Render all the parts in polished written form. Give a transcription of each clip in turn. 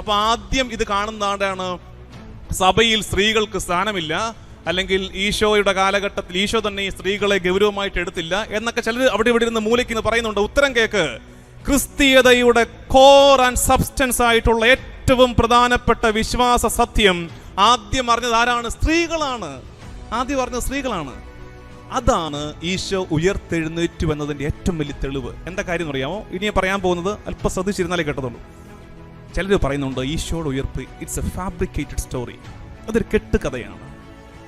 അപ്പൊ ആദ്യം ഇത് കാണുന്നതാണ് സഭയിൽ സ്ത്രീകൾക്ക് സ്ഥാനമില്ല, അല്ലെങ്കിൽ ഈശോയുടെ കാലഘട്ടത്തിൽ ഈശോ തന്നെ ഈ സ്ത്രീകളെ ഗൗരവമായിട്ട് എടുത്തില്ല എന്നൊക്കെ ചിലർ അവിടെ ഇവിടെ ഇരുന്ന് മൂലയ്ക്ക് പറയുന്നുണ്ട്. ഉത്തരം കേക്ക്. ക്രിസ്തീയതയുടെ കോർ ആൻഡ് സബ്സ്റ്റൻസ് ആയിട്ടുള്ള ഏറ്റവും പ്രധാനപ്പെട്ട വിശ്വാസ സത്യം ആദ്യം അറിഞ്ഞത് ആരാണ്? സ്ത്രീകളാണ്. ആദ്യം അറിഞ്ഞത് സ്ത്രീകളാണ്. അതാണ് ഈശോ ഉയർത്തെഴുന്നേറ്റു എന്നതിന്റെ ഏറ്റവും വലിയ തെളിവ്. എന്താ കാര്യം എന്ന് അറിയാമോ? ഇനി പറയാൻ പോകുന്നത് അല്പം ശ്രദ്ധിച്ചിരുന്നാലേ കേട്ടതുള്ളൂ. ചിലർ പറയുന്നുണ്ട് ഈശോയുടെ ഉയർപ്പ് ഇറ്റ്സ് എ ഫാബ്രിക്കേറ്റഡ് സ്റ്റോറി, അതൊരു കെട്ടുകഥയാണ്.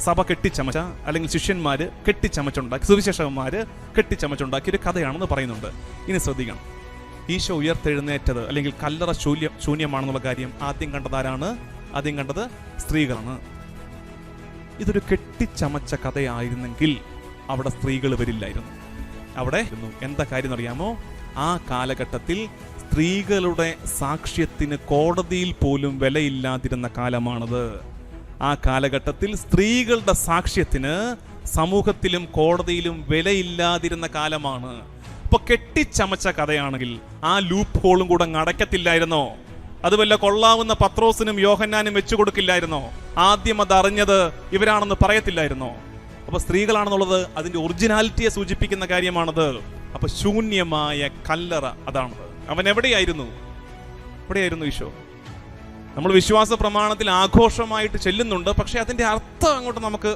സഭ കെട്ടിച്ചമച്ച, അല്ലെങ്കിൽ ശിഷ്യന്മാര് കെട്ടിച്ചമച്ചുണ്ടാക്കി, സുവിശേഷകന്മാര് കെട്ടിച്ചമച്ചുണ്ടാക്കിയ ഒരു കഥയാണെന്ന് പറയുന്നുണ്ട്. ഇനി ശ്രദ്ധിക്കണം, ഈശോ ഉയർത്തെഴുന്നേറ്റത് അല്ലെങ്കിൽ കല്ലറ ശൂന്യമാണെന്നുള്ള കാര്യം ആദ്യം കണ്ടത് ആരാണ്? ആദ്യം കണ്ടത് സ്ത്രീകളാണ്. ഇതൊരു കെട്ടിച്ചമച്ച കഥയായിരുന്നെങ്കിൽ അവിടെ സ്ത്രീകൾ വരില്ലായിരുന്നു. അവിടെ എന്താ കാര്യം എന്നറിയാമോ? ആ കാലഘട്ടത്തിൽ സ്ത്രീകളുടെ സാക്ഷ്യത്തിന് കോടതിയിൽ പോലും വിലയില്ലാതിരുന്ന കാലമാണത്. ആ കാലഘട്ടത്തിൽ സ്ത്രീകളുടെ സാക്ഷ്യത്തിന് സമൂഹത്തിലും കോടതിയിലും വിലയില്ലാതിരുന്ന കാലമാണ്. അപ്പൊ കെട്ടിച്ചമച്ച കഥയാണെങ്കിൽ ആ ലൂപ്പ് ഹോളും കൂടെ അടയ്ക്കത്തില്ലായിരുന്നോ? അത് വല്ല കൊള്ളാവുന്ന പത്രോസിനും യോഹന്നാനും വെച്ചു കൊടുക്കില്ലായിരുന്നോ? ആദ്യം അത് അറിഞ്ഞത് ഇവരാണെന്ന് പറയത്തില്ലായിരുന്നോ? അപ്പൊ സ്ത്രീകളാണെന്നുള്ളത് അതിന്റെ ഒറിജിനാലിറ്റിയെ സൂചിപ്പിക്കുന്ന കാര്യമാണത്. അപ്പൊ ശൂന്യമായ കല്ലറ അതാണത്. അവൻ എവിടെയായിരുന്നു? എവിടെയായിരുന്നു ഈശോ? നമ്മൾ വിശ്വാസ പ്രമാണത്തിൽ ആഘോഷമായിട്ട് ചെല്ലുന്നുണ്ട്, പക്ഷെ അതിന്റെ അർത്ഥം അങ്ങോട്ട് നമുക്ക്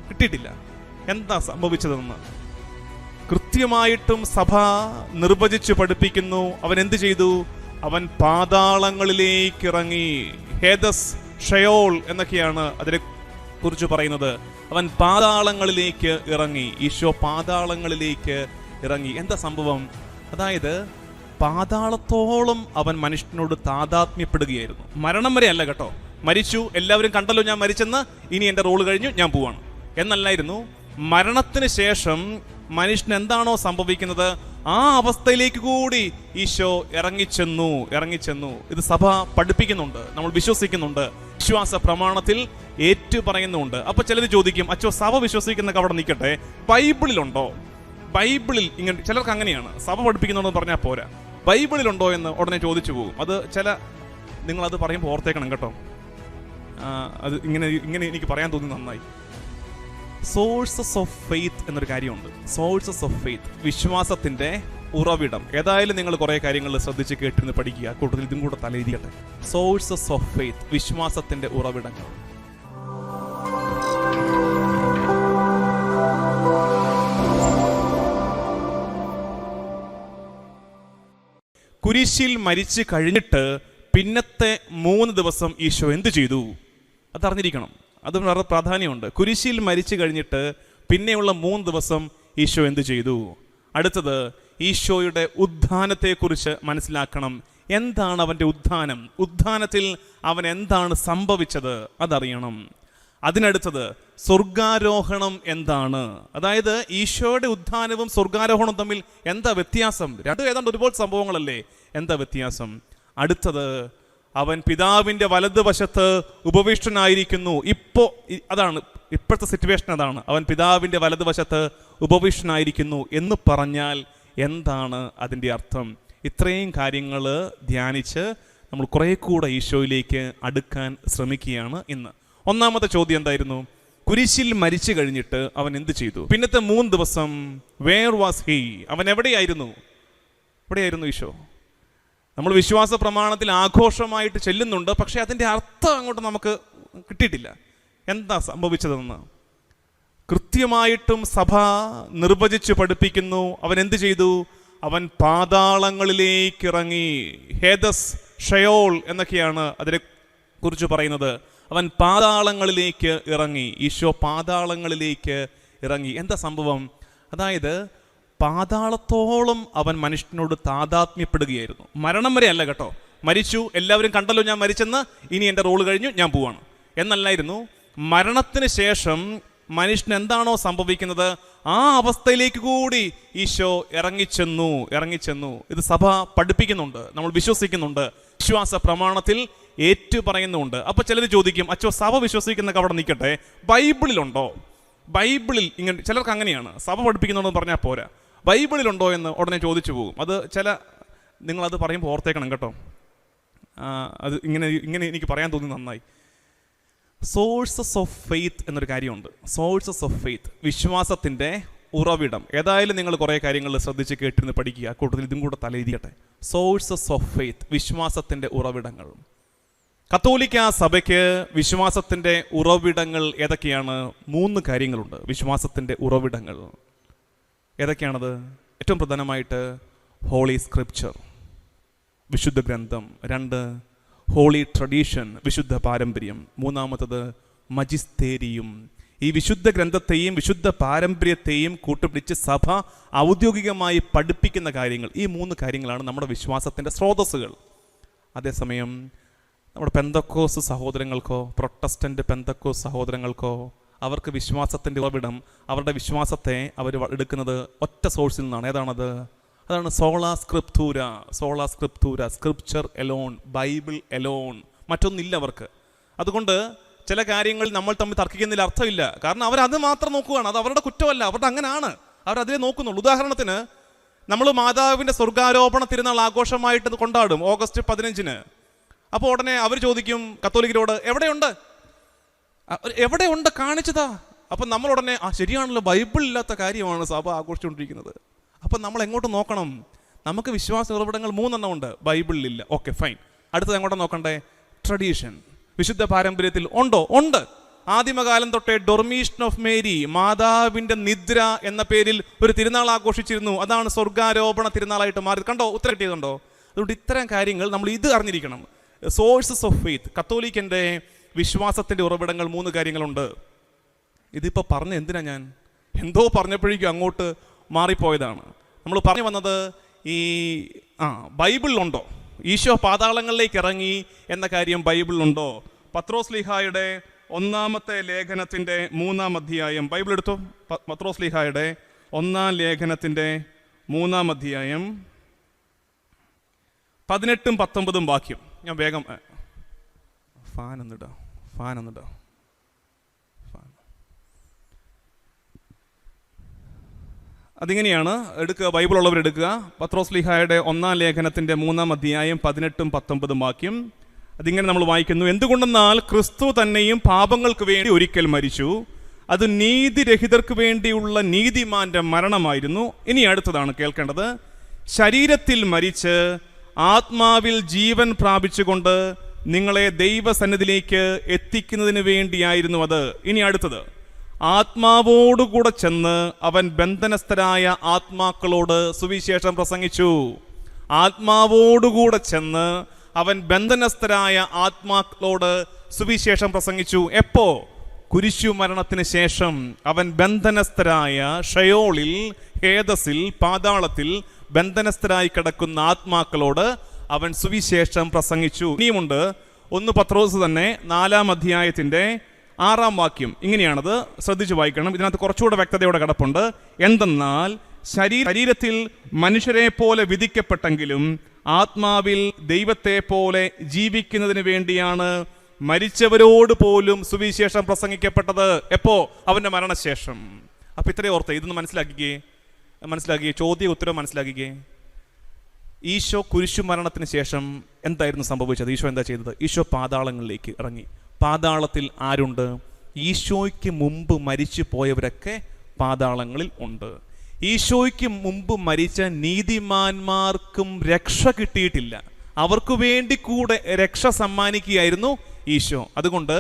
കിട്ടിയിട്ടില്ല. എന്താ സംഭവിച്ചതെന്ന് കൃത്യമായിട്ടും സഭ നിർവചിച്ചു പഠിപ്പിക്കുന്നു. അവൻ എന്ത് ചെയ്തു? അവൻ പാതാളങ്ങളിലേക്ക് ഇറങ്ങി. ഹേദസ്, ഷയോൾ എന്നൊക്കെയാണ് അതിനെ കുറിച്ച് പറയുന്നത്. അവൻ പാതാളങ്ങളിലേക്ക് ഇറങ്ങി. ഈശോ പാതാളങ്ങളിലേക്ക് ഇറങ്ങി. എന്താ സംഭവം? അതായത് പാതാളത്തോളം അവൻ മനുഷ്യനോട് താതാത്മ്യപ്പെടുകയായിരുന്നു. മരണം വരെ അല്ല കേട്ടോ. മരിച്ചു, എല്ലാവരും കണ്ടല്ലോ ഞാൻ മരിച്ചെന്ന്, ഇനി എൻ്റെ റോള് കഴിഞ്ഞു, ഞാൻ പോവാണ് എന്നല്ലായിരുന്നു. മരണത്തിന് ശേഷം മനുഷ്യന് എന്താണോ സംഭവിക്കുന്നത് ആ അവസ്ഥയിലേക്ക് കൂടി ഈശോ ഇറങ്ങിച്ചെന്നു. ഇത് സഭ പഠിപ്പിക്കുന്നുണ്ട്, നമ്മൾ വിശ്വസിക്കുന്നുണ്ട്, വിശ്വാസ പ്രമാണത്തിൽ ഏറ്റു പറയുന്നുണ്ട്. അപ്പൊ ചിലർ ചോദിക്കും, അച്ചോ സഭ വിശ്വസിക്കുന്നൊക്കെ അവിടെ നിൽക്കട്ടെ, ബൈബിളിലുണ്ടോ? ബൈബിളിൽ ഇങ്ങനെ ചിലർക്ക് അങ്ങനെയാണ്, സഭ പഠിപ്പിക്കുന്നുണ്ടെന്ന് പറഞ്ഞാൽ പോരാ, ബൈബിളിലുണ്ടോ എന്ന് ഉടനെ ചോദിച്ചു പോകും. അത് നിങ്ങളത് പറയുമ്പോൾ ഓർത്തേക്കണം കേട്ടോ. അത് ഇങ്ങനെ എനിക്ക് പറയാൻ തോന്നി നന്നായി. സോഴ്സസ് ഓഫ് ഫെയ്ത്ത് എന്നൊരു കാര്യമുണ്ട്. സോഴ്സസ് ഓഫ് ഫെയ്ത്ത്, വിശ്വാസത്തിന്റെ ഉറവിടം. ഏതായാലും നിങ്ങൾ കുറെ കാര്യങ്ങൾ ശ്രദ്ധിച്ച് കേട്ടിരുന്ന് പഠിക്കുക, കൂട്ടത്തിൽ ഇതും കൂടെ തലയിരിക്കട്ടെ. സോഴ്സസ് ഓഫ് ഫെയ്ത്ത്, വിശ്വാസത്തിന്റെ ഉറവിടങ്ങൾ. കുരിശിൽ മരിച്ചു കഴിഞ്ഞിട്ട് പിന്നത്തെ 3 ദിവസം ഈശോ എന്ത് ചെയ്തു? അതറിഞ്ഞിരിക്കണം, അത് വളരെ പ്രാധാന്യമുണ്ട്. കുരിശിൽ മരിച്ചു കഴിഞ്ഞിട്ട് പിന്നെയുള്ള 3 ദിവസം ഈശോ എന്ത് ചെയ്തു? അടുത്തത് ഈശോയുടെ ഉത്ഥാനത്തെക്കുറിച്ച് മനസ്സിലാക്കണം. എന്താണ് അവൻ്റെ ഉത്ഥാനം? ഉത്ഥാനത്തിൽ അവൻ എന്താണ് സംഭവിച്ചത്? അതറിയണം. അതിനടുത്തത് സ്വർഗാരോഹണം എന്താണ്? അതായത് ഈശോയുടെ ഉത്ഥാനവും സ്വർഗാരോഹണവും തമ്മിൽ എന്താ വ്യത്യാസം? രണ്ടും ഏതാണ്ട് ഒരുപോലെ സംഭവങ്ങളല്ലേ, എന്താ വ്യത്യാസം? അടുത്തത് അവൻ പിതാവിൻ്റെ വലതുവശത്ത് ഉപവിഷ്ടനായിരിക്കുന്നു. അതാണ് ഇപ്പോഴത്തെ സിറ്റുവേഷൻ, അതാണ് അവൻ പിതാവിൻ്റെ വലതുവശത്ത് ഉപവിഷ്ടനായിരിക്കുന്നു എന്ന് പറഞ്ഞാൽ എന്താണ് അതിൻ്റെ അർത്ഥം? ഇത്രയും കാര്യങ്ങൾ ധ്യാനിച്ച് നമ്മൾ കുറേ കൂടെ ഈശോയിലേക്ക് അടുക്കാൻ ശ്രമിക്കുകയാണ് ഇന്ന്. ഒന്നാമത്തെ ചോദ്യം എന്തായിരുന്നു? കുരിശിൽ മരിച്ചു കഴിഞ്ഞിട്ട് അവൻ എന്ത് ചെയ്തു? പിന്നത്തെ 3 ദിവസം വേർ വാസ് ഹീ? അവൻ എവിടെയായിരുന്നു ഈശോ? നമ്മൾ വിശ്വാസ പ്രമാണത്തിൽ ആഘോഷമായിട്ട് ചെല്ലുന്നുണ്ട്, പക്ഷെ അതിൻ്റെ അർത്ഥം അങ്ങോട്ട് നമുക്ക് കിട്ടിയിട്ടില്ല. എന്താ സംഭവിച്ചതെന്ന് കൃത്യമായിട്ടും സഭ നിർവചിച്ചു പഠിപ്പിക്കുന്നു. അവൻ എന്ത് ചെയ്തു? അവൻ പാതാളങ്ങളിലേക്ക് ഇറങ്ങി. ഹേദസ്, ഷയോൾ എന്നൊക്കെയാണ് അതിനെ കുറിച്ച് പറയുന്നത്. അവൻ പാതാളങ്ങളിലേക്ക് ഇറങ്ങി. ഈശോ പാതാളങ്ങളിലേക്ക് ഇറങ്ങി. എന്താ സംഭവം? അതായത് പാതാളത്തോളം അവൻ മനുഷ്യനോട് താതാത്മ്യപ്പെടുകയായിരുന്നു. മരണം വരെ അല്ല കേട്ടോ. മരിച്ചു, എല്ലാവരും കണ്ടല്ലോ ഞാൻ മരിച്ചെന്ന്, ഇനി എൻ്റെ റോള് കഴിഞ്ഞു, ഞാൻ പോവാണ് എന്നല്ലായിരുന്നു. മരണത്തിന് ശേഷം മനുഷ്യന് എന്താണോ സംഭവിക്കുന്നത് ആ അവസ്ഥയിലേക്ക് കൂടി ഈശോ ഇറങ്ങിച്ചെന്നു. ഇത് സഭ പഠിപ്പിക്കുന്നുണ്ട്, നമ്മൾ വിശ്വസിക്കുന്നുണ്ട്, വിശ്വാസ പ്രമാണത്തിൽ ഏറ്റു പറയുന്നുണ്ട്. അപ്പൊ ചിലർ ചോദിക്കും, അച്ചോ സഭ വിശ്വസിക്കുന്നൊക്കെ അവിടെ നിൽക്കട്ടെ, ബൈബിളിലുണ്ടോ? ബൈബിളിൽ ചിലർക്ക് അങ്ങനെയാണ്, സഭ പഠിപ്പിക്കുന്നുണ്ടെന്ന് പറഞ്ഞാൽ പോരാ, ബൈബിളിലുണ്ടോ എന്ന് ഉടനെ ചോദിച്ചു പോകും. നിങ്ങളത് പറയുമ്പോൾ ഓർത്തേക്കണം കേട്ടോ. അത് ഇങ്ങനെ എനിക്ക് പറയാൻ തോന്നി നന്നായി. സോഴ്സസ് ഓഫ് ഫെയ്ത്ത് എന്നൊരു കാര്യമുണ്ട്. സോഴ്സസ് ഓഫ് ഫെയ്ത്ത്, വിശ്വാസത്തിൻ്റെ ഉറവിടം. ഏതായാലും നിങ്ങൾ കുറേ കാര്യങ്ങൾ ശ്രദ്ധിച്ച് കേട്ടിരുന്ന് പഠിക്കുക, കൂട്ടത്തിൽ ഇതും കൂടെ തലയിരിക്കട്ടെ. സോഴ്സസ് ഓഫ് ഫെയ്ത്ത്, വിശ്വാസത്തിൻ്റെ ഉറവിടങ്ങൾ. കത്തോലിക്ക സഭയ്ക്ക് വിശ്വാസത്തിൻ്റെ ഉറവിടങ്ങൾ ഏതൊക്കെയാണ്? 3 കാര്യങ്ങളുണ്ട് വിശ്വാസത്തിൻ്റെ ഉറവിടങ്ങൾ. ഏതൊക്കെയാണത്? ഏറ്റവും പ്രധാനമായിട്ട് ഹോളി സ്ക്രിപ്ചർ, വിശുദ്ധ ഗ്രന്ഥം. 2, ഹോളി ട്രഡീഷൻ, വിശുദ്ധ പാരമ്പര്യം. 3-മത്തത് മജിസ്തേരിയം. ഈ വിശുദ്ധ ഗ്രന്ഥത്തെയും വിശുദ്ധ പാരമ്പര്യത്തെയും കൂട്ടുപിടിച്ച് സഭ ഔദ്യോഗികമായി പഠിപ്പിക്കുന്ന കാര്യങ്ങൾ. ഈ 3 കാര്യങ്ങളാണ് നമ്മുടെ വിശ്വാസത്തിൻ്റെ സ്രോതസ്സുകൾ. അതേസമയം നമ്മുടെ പെന്തക്കോസ് സഹോദരങ്ങൾക്കോ പ്രൊട്ടസ്റ്റൻ്റ് പെന്തക്കോസ് സഹോദരങ്ങൾക്കോ അവർക്ക് വിശ്വാസത്തിൻ്റെ ഉറവിടം, അവരുടെ വിശ്വാസത്തെ അവർ എടുക്കുന്നത് ഒറ്റ സോഴ്സിൽ നിന്നാണ്. ഏതാണത്? അതാണ് സോളാ സ്ക്രിപ്തൂര. സോളാ സ്ക്രിപ്തൂര, സ്ക്രിപ്ചർ എലോൺ, ബൈബിൾ എലോൺ, മറ്റൊന്നില്ല അവർക്ക്. അതുകൊണ്ട് ചില കാര്യങ്ങൾ നമ്മൾ തമ്മിൽ തർക്കിക്കുന്നതിൽ അർത്ഥമില്ല. കാരണം അവരത് മാത്രം നോക്കുകയാണ്. അത് അവരുടെ കുറ്റമല്ല, അവരുടെ അങ്ങനെയാണ്, അവരതിലേ നോക്കുന്നുള്ളൂ. ഉദാഹരണത്തിന് നമ്മൾ മാതാവിൻ്റെ സ്വർഗാരോപണ തിരുനാൾ ആഘോഷമായിട്ട് കൊണ്ടാടും ഓഗസ്റ്റ് 15-ന്. അപ്പോൾ ഉടനെ അവർ ചോദിക്കും കത്തോലിക്കരോട്, എവിടെയുണ്ട് കാണിച്ചതാ. അപ്പം നമ്മൾ ഉടനെ ശരിയാണല്ലോ, ബൈബിൾ ഇല്ലാത്ത കാര്യമാണ് സഭ ആഘോഷിച്ചുകൊണ്ടിരിക്കുന്നത്. അപ്പം നമ്മൾ എങ്ങോട്ട് നോക്കണം? നമുക്ക് വിശ്വാസ ഉറവിടങ്ങൾ 3 ഉണ്ട്, ബൈബിളിലില്ല. Okay, fine. അടുത്തത് എങ്ങോട്ട് നോക്കണ്ടേ? ട്രഡീഷൻ, വിശുദ്ധ പാരമ്പര്യത്തിൽ ഉണ്ടോ? ഉണ്ട്. ആദിമകാലം തൊട്ടേ ഡൊർമീഷൻ ഓഫ് മേരി, മാതാവിൻ്റെ നിദ്ര എന്ന പേരിൽ ഒരു തിരുനാൾ ആഘോഷിച്ചിരുന്നു. അതാണ് സ്വർഗാരോപണ തിരുനാളായിട്ട് മാറി. കണ്ടോ? ഉത്തരം കിട്ടിയതുണ്ടോ? അതുകൊണ്ട് ഇത്തരം കാര്യങ്ങൾ നമ്മൾ ഇത് അറിഞ്ഞിരിക്കണം. സോഴ്സസ് ഓഫ് ഫെയ്ത്ത്, കത്തോലിക്കൻ്റെ വിശ്വാസത്തിൻ്റെ ഉറവിടങ്ങൾ 3 കാര്യങ്ങളുണ്ട്. ഇതിപ്പോൾ പറഞ്ഞ എന്തിനാ ഞാൻ? എന്തോ പറഞ്ഞപ്പോഴേക്കും അങ്ങോട്ട് മാറിപ്പോയതാണ്. നമ്മൾ പറഞ്ഞു വന്നത് ഈ ബൈബിളിലുണ്ടോ? ഈശോ പാതാളങ്ങളിലേക്ക് ഇറങ്ങി എന്ന കാര്യം ബൈബിളിലുണ്ടോ? പത്രോസ്ലീഹായുടെ 1-ാമത്തെ ലേഖനത്തിൻ്റെ 3-ാം അധ്യായം ബൈബിൾ എടുത്തോ. പത്രോസ്ലീഹായുടെ 1-ാം ലേഖനത്തിൻ്റെ 3-ാം അധ്യായം 18-ഉം 19-ഉം വാക്യം. ഞാൻ വേഗം ഫാൻ ഒന്നിടാം. അതിങ്ങനെയാണ്. എടുക്കുക, ബൈബിൾ ഉള്ളവർ എടുക്കുക. പത്രോസ്ലീഹായുടെ 1-ാം ലേഖനത്തിൻ്റെ 3-ാം അധ്യായം 18-ഉം 19-ഉം വാക്യം. അതിങ്ങനെ നമ്മൾ വായിക്കുന്നു. എന്തുകൊണ്ടെന്നാൽ ക്രിസ്തു തന്നെയും പാപങ്ങൾക്ക് വേണ്ടി ഒരിക്കൽ മരിച്ചു, അത് നീതിരഹിതർക്ക് വേണ്ടിയുള്ള നീതിമാന്റെ മരണമായിരുന്നു. ഇനി അടുത്തതാണ് കേൾക്കേണ്ടത്. ശരീരത്തിൽ മരിച്ച് ആത്മാവിൽ ജീവൻ പ്രാപിച്ചുകൊണ്ട് നിങ്ങളെ ദൈവസന്നിധിയിലേക്ക് എത്തിക്കുന്നതിന് വേണ്ടിയായിരുന്നു അത്. ഇനി അടുത്തത്, ആത്മാവോടുകൂടെ ചെന്ന് അവൻ ബന്ധനസ്ഥരായ ആത്മാക്കളോട് സുവിശേഷം പ്രസംഗിച്ചു. ആത്മാവോടുകൂടെ ചെന്ന് അവൻ ബന്ധനസ്ഥരായ ആത്മാക്കളോട് സുവിശേഷം പ്രസംഗിച്ചു. എപ്പോ? കുരിശു മരണത്തിന് ശേഷം അവൻ ബന്ധനസ്ഥരായ ഷയോളിൽ, ഹേദസിൽ, പാതാളത്തിൽ ബന്ധനസ്ഥരായി കിടക്കുന്ന ആത്മാക്കളോട് അവൻ സുവിശേഷം പ്രസംഗിച്ചു. ഇനിയുമുണ്ട്. 1 പത്രോസ് തന്നെ 4-ാം അധ്യായത്തിൻ്റെ 6-ാം വാക്യം. ഇങ്ങനെയാണത്, ശ്രദ്ധിച്ചു വായിക്കണം. ഇതിനകത്ത് കുറച്ചുകൂടെ വ്യക്തതയോടെ കിടപ്പുണ്ട്. എന്തെന്നാൽ ശരീരത്തിൽ മനുഷ്യരെ പോലെ വിധിക്കപ്പെട്ടെങ്കിലും ആത്മാവിൽ ദൈവത്തെ പോലെ ജീവിക്കുന്നതിന് വേണ്ടിയാണ് മരിച്ചവരോട് പോലും സുവിശേഷം പ്രസംഗിക്കപ്പെട്ടത്. എപ്പോ? അവൻ്റെ മരണശേഷം. അപ്പം ഇത്രയും ഓർത്ത് ഇതൊന്ന് മനസ്സിലാക്കിയേ, ചോദ്യ ഉത്തരം മനസ്സിലാക്കിയേ. ഈശോ കുരിശു മരണത്തിന് ശേഷം എന്തായിരുന്നു സംഭവിച്ചത്? ഈശോ എന്താ ചെയ്തത്? ഈശോ പാതാളങ്ങളിലേക്ക് ഇറങ്ങി. പാതാളത്തിൽ ആരുണ്ട്? ഈശോയ്ക്ക് മുമ്പ് മരിച്ചു പോയവരൊക്കെ പാതാളങ്ങളിൽ ഉണ്ട്. ഈശോയ്ക്ക് മുമ്പ് മരിച്ച നീതിമാന്മാർക്കും രക്ഷ കിട്ടിയിട്ടില്ല. അവർക്ക് വേണ്ടി കൂടെ രക്ഷ സമ്മാനിക്കുകയായിരുന്നു ഈശോ. അതുകൊണ്ട്